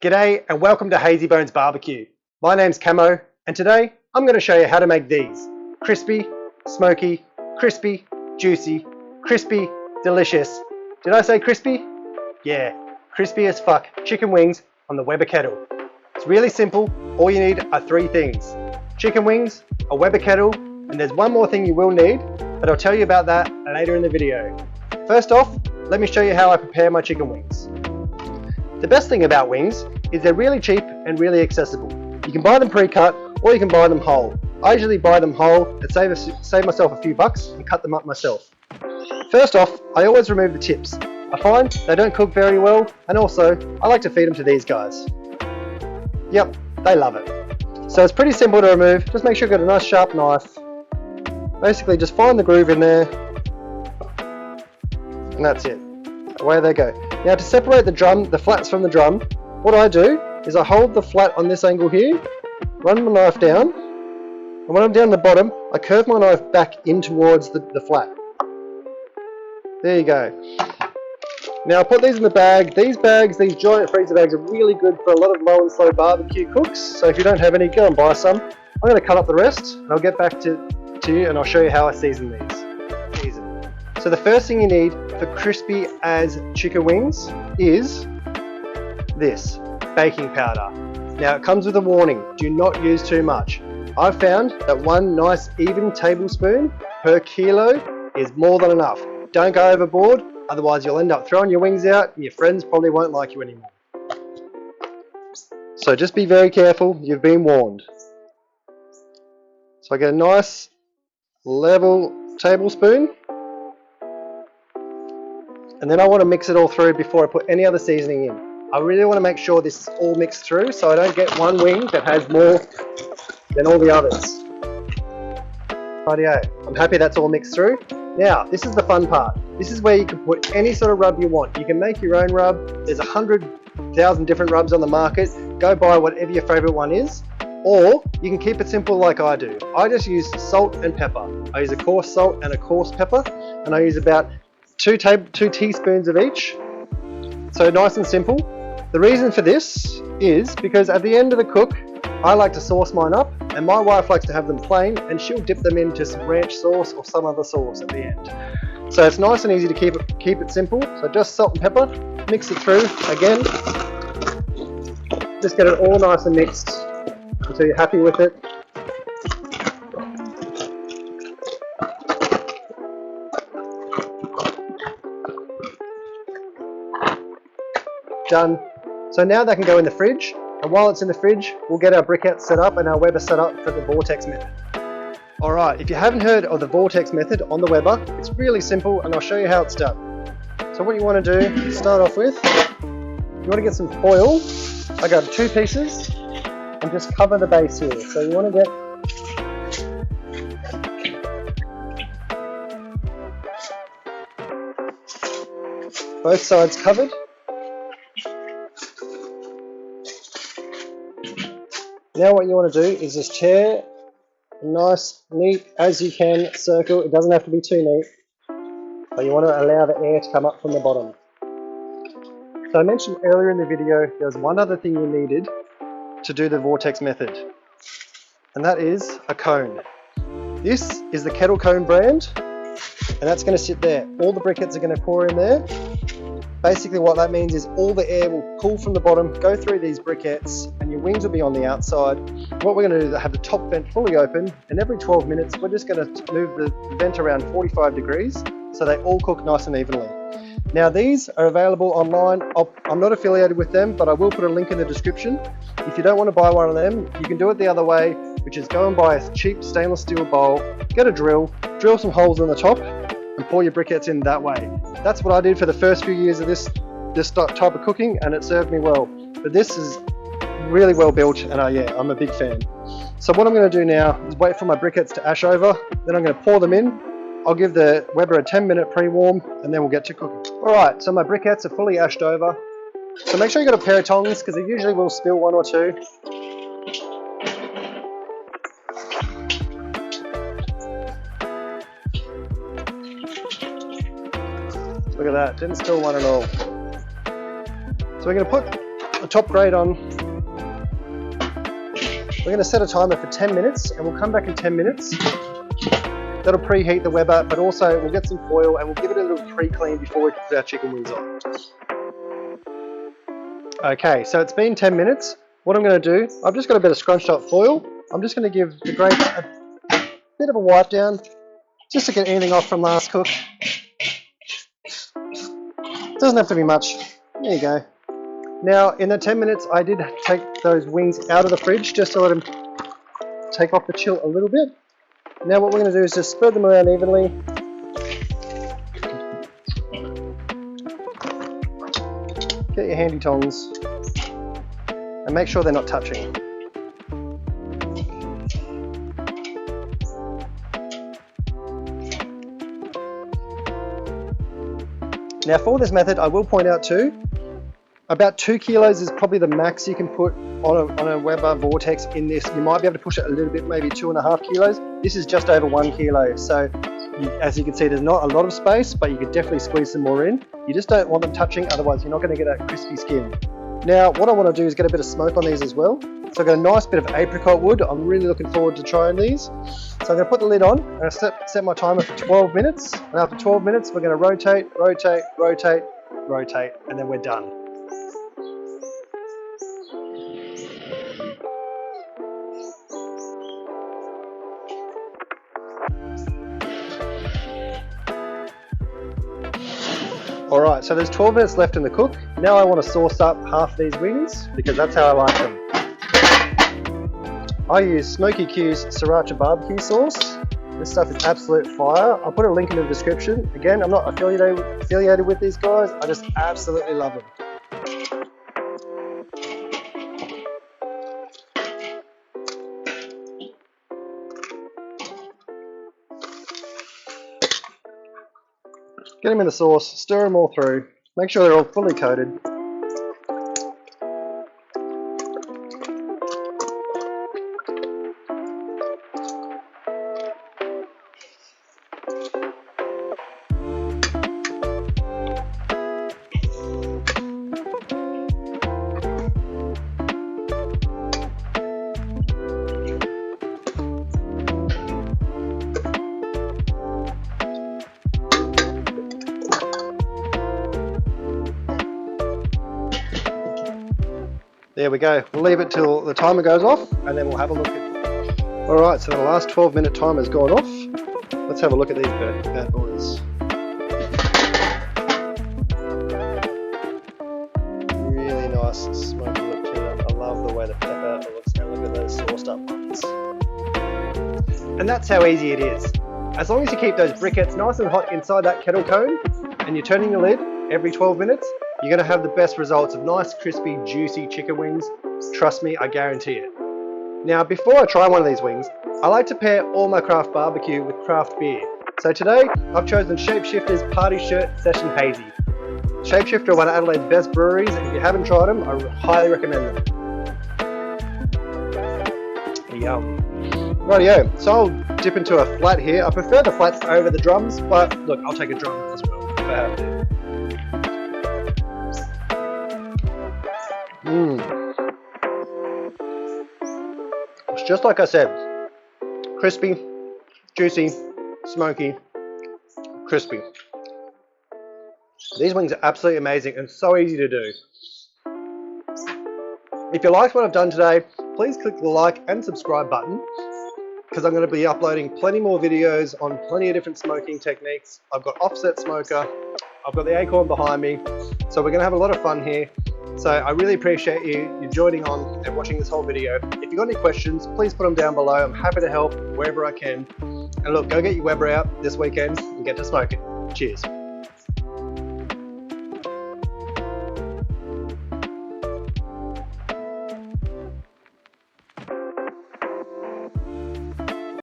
G'day and welcome to Hazy Bones Barbecue. My name's Camo and today I'm going to show you how to make these crispy, smoky, crispy, juicy, crispy, delicious. Did I say crispy? Yeah, crispy as fuck chicken wings on the Weber kettle. It's really simple. All you need are three things: chicken wings, a Weber kettle, and there's one more thing you will need, but I'll tell you about that later in the video. First off, let me show you how I prepare my chicken wings. The best thing about wings is they're really cheap and really accessible. You can buy them pre-cut or you can buy them whole. I usually buy them whole and save myself a few bucks and cut them up myself. First off, I always remove the tips. I find they don't cook very well, and also I like to feed them to these guys. Yep, they love it. So it's pretty simple to remove. Just make sure you've got a nice sharp knife. Basically just find the groove in there and that's it. Away they go. Now to separate the flats from the drum, what I do is I hold the flat on this angle here, run my knife down, and when I'm down the bottom, I curve my knife back in towards the flat. There you go. Now I put these in the bag. These giant freezer bags are really good for a lot of low and slow barbecue cooks, so if you don't have any, go and buy some. I'm going to cut up the rest, and I'll get back to you and I'll show you how I season these. So the first thing you need for crispy as chicken wings is this, baking powder. Now it comes with a warning, do not use too much. I've found that one nice even tablespoon per kilo is more than enough. Don't go overboard, otherwise you'll end up throwing your wings out and your friends probably won't like you anymore. So just be very careful, you've been warned. So I get a nice level tablespoon. And then I want to mix it all through before I put any other seasoning in. I really want to make sure this is all mixed through so I don't get one wing that has more than all the others. Rightio, I'm happy that's all mixed through. Now, this is the fun part. This is where you can put any sort of rub you want. You can make your own rub. There's 100,000 different rubs on the market. Go buy whatever your favorite one is. Or you can keep it simple like I do. I just use salt and pepper. I use a coarse salt and a coarse pepper, and I use about 2 teaspoons of each, so nice and simple. The reason for this is because at the end of the cook, I like to sauce mine up, and my wife likes to have them plain, and she'll dip them into some ranch sauce or some other sauce at the end. So it's nice and easy to keep it simple. So just salt and pepper, mix it through again. Just get it all nice and mixed until you're happy with it. Done. So now they can go in the fridge, and while it's in the fridge, we'll get our briquettes set up and our Weber set up for the vortex method. Alright, if you haven't heard of the vortex method on the Weber, it's really simple and I'll show you how it's done. So what you want to do is start off with, you want to get some foil. I got 2 pieces and just cover the base here. So you want to get both sides covered. Now what you want to do is just tear a nice, neat, as you can, circle. It doesn't have to be too neat, but you want to allow the air to come up from the bottom. So I mentioned earlier in the video, there was one other thing you needed to do the vortex method, and that is a cone. This is the Kettle cone brand, and that's going to sit there. All the briquettes are going to pour in there. Basically what that means is all the air will pull from the bottom, go through these briquettes, and your wings will be on the outside. What we're going to do is have the top vent fully open, and every 12 minutes we're just going to move the vent around 45 degrees so they all cook nice and evenly. Now these are available online. I'm not affiliated with them, but I will put a link in the description. If you don't want to buy one of them, you can do it the other way, which is go and buy a cheap stainless steel bowl, get a drill some holes in the top, and pour your briquettes in that way. That's what I did for the first few years of this type of cooking, and it served me well. But this is really well built, and yeah, I'm a big fan. So what I'm going to do now is wait for my briquettes to ash over, then I'm going to pour them in. I'll give the Weber a 10-minute pre-warm, and then we'll get to cooking. Alright, so my briquettes are fully ashed over. So make sure you've got a pair of tongs, because they usually will spill 1 or 2. Look at that, didn't spill 1 at all. So we're going to put a top grate on. We're going to set a timer for 10 minutes and we'll come back in 10 minutes. That'll preheat the Weber, but also we'll get some foil and we'll give it a little pre-clean before we put our chicken wings on. Okay, so it's been 10 minutes. What I'm going to do, I've just got a bit of scrunched up foil. I'm just going to give the grates a bit of a wipe down, just to get anything off from last cook. Doesn't have to be much. There you go. Now, in the 10 minutes, I did take those wings out of the fridge just to let them take off the chill a little bit. Now what we're going to do is just spread them around evenly. Get your handy tongs and make sure they're not touching. Now for this method, I will point out too, about 2 kilos is probably the max you can put on a Weber vortex in this. You might be able to push it a little bit, maybe 2.5 kilos. This is just over 1 kilo. So as you can see, there's not a lot of space, but you could definitely squeeze some more in. You just don't want them touching, otherwise you're not going to get a crispy skin. Now what I want to do is get a bit of smoke on these as well. So I've got a nice bit of apricot wood. I'm really looking forward to trying these. So I'm going to put the lid on and I set my timer for 12 minutes. And after 12 minutes, we're going to rotate, rotate, rotate, rotate, and then we're done. Alright, so there's 12 minutes left in the cook. Now I want to sauce up half these wings because that's how I like them. I use Smoky Q's sriracha barbecue sauce. This stuff is absolute fire. I'll put a link in the description. Again, I'm not affiliated with these guys. I just absolutely love them. Get them in the sauce, stir them all through, make sure they're all fully coated. There we go. We'll leave it till the timer goes off and then we'll have a look at it. Alright, so the last 12-minute timer's gone off. Let's have a look at these bad boys. Really nice smoky look to them. I love the way the pepper looks. And look at those sauced up ones. And that's how easy it is. As long as you keep those briquettes nice and hot inside that kettle cone and you're turning the lid every 12 minutes, you're going to have the best results of nice, crispy, juicy chicken wings. Trust me, I guarantee it. Now, before I try one of these wings, I like to pair all my craft barbecue with craft beer. So today, I've chosen Shapeshifter's Party Shirt Session Hazy. Shapeshifter are one of Adelaide's best breweries, and if you haven't tried them, I highly recommend them. Yum. Rightio, so I'll dip into a flat here. I prefer the flats over the drums, but look, I'll take a drum as well if I have to. It's just like I said, crispy, juicy, smoky, crispy. These wings are absolutely amazing and so easy to do. If you liked what I've done today, please click the like and subscribe button because I'm going to be uploading plenty more videos on plenty of different smoking techniques. I've got offset smoker, I've got the acorn behind me, so we're going to have a lot of fun here. So I really appreciate you joining on and watching this whole video. If you've got any questions, please put them down below. I'm happy to help wherever I can. And look, go get your Weber out this weekend and get to smoking. Cheers.